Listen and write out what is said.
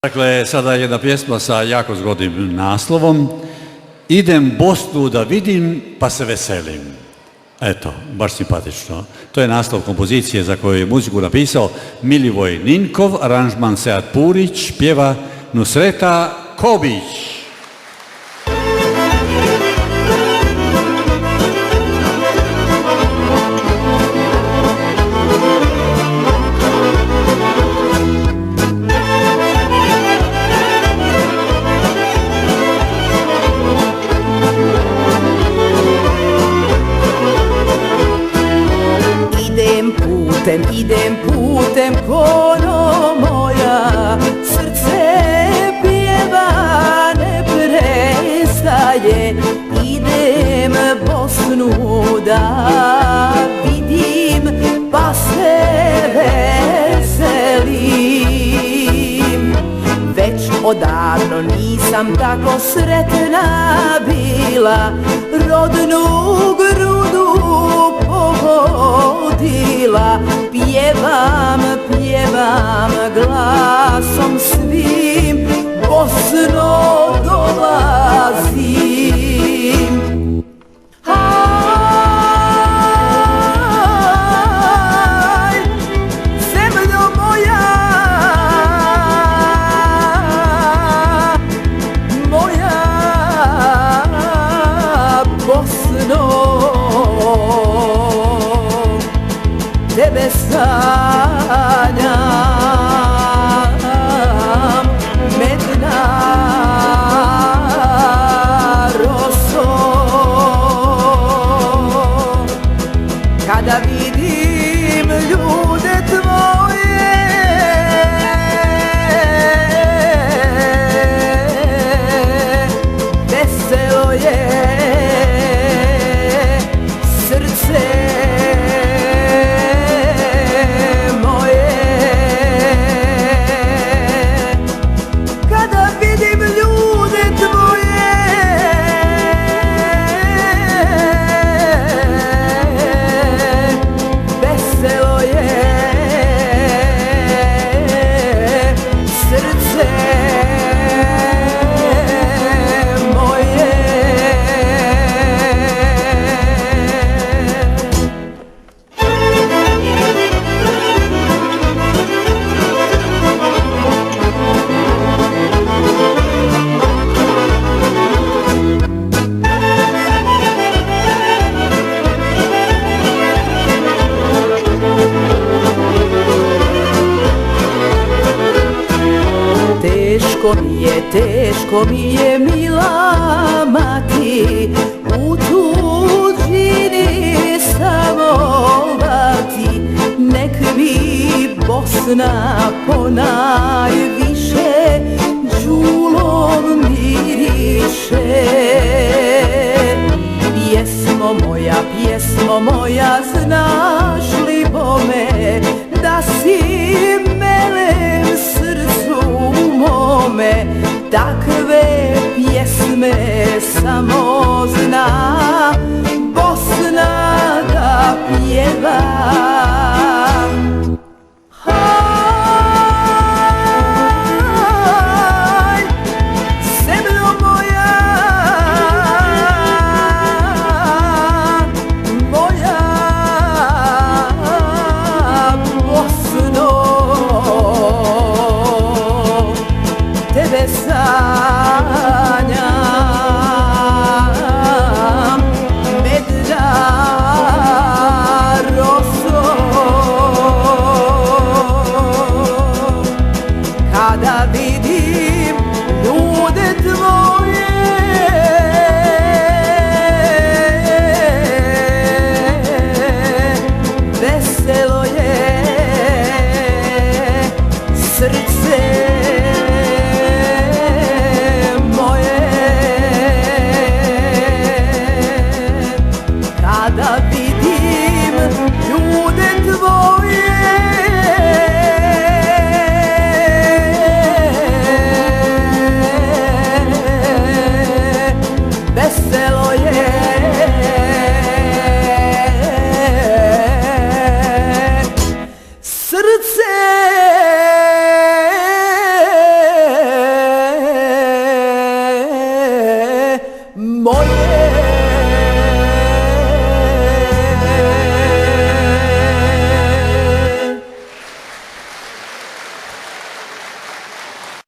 Dakle, sada je jedna pjesma sa jako zgodnim naslovom. Idem Bosnu da vidim pa se veselim. Eto, baš simpatično. To je naslov kompozicije za koju je muziku napisao Milivoj Ninkov, aranžman Sead Purić, pjeva Nusreta Kobić. Idem putem kono moja, srce pjeva ne prestaje. Idem Bosnu da vidim pa se veselim. Već odavno nisam tako sretna bila, rodnu grudu pogodila. Pjevam glasom svim, Bosno dolazim. Aj, zemljo moja, moja Bosno, tebe sanjam med narosom. Kada vidim ljude tvoje, veselo je srce. Teško mi je mila mati, u tuđini samovati. Nek mi Bosna ponajviše đulom miriše. Pjesmo moja, znaš li bome da si melem srcu mome. Takve pjesme samo zna Bosna da pjeva.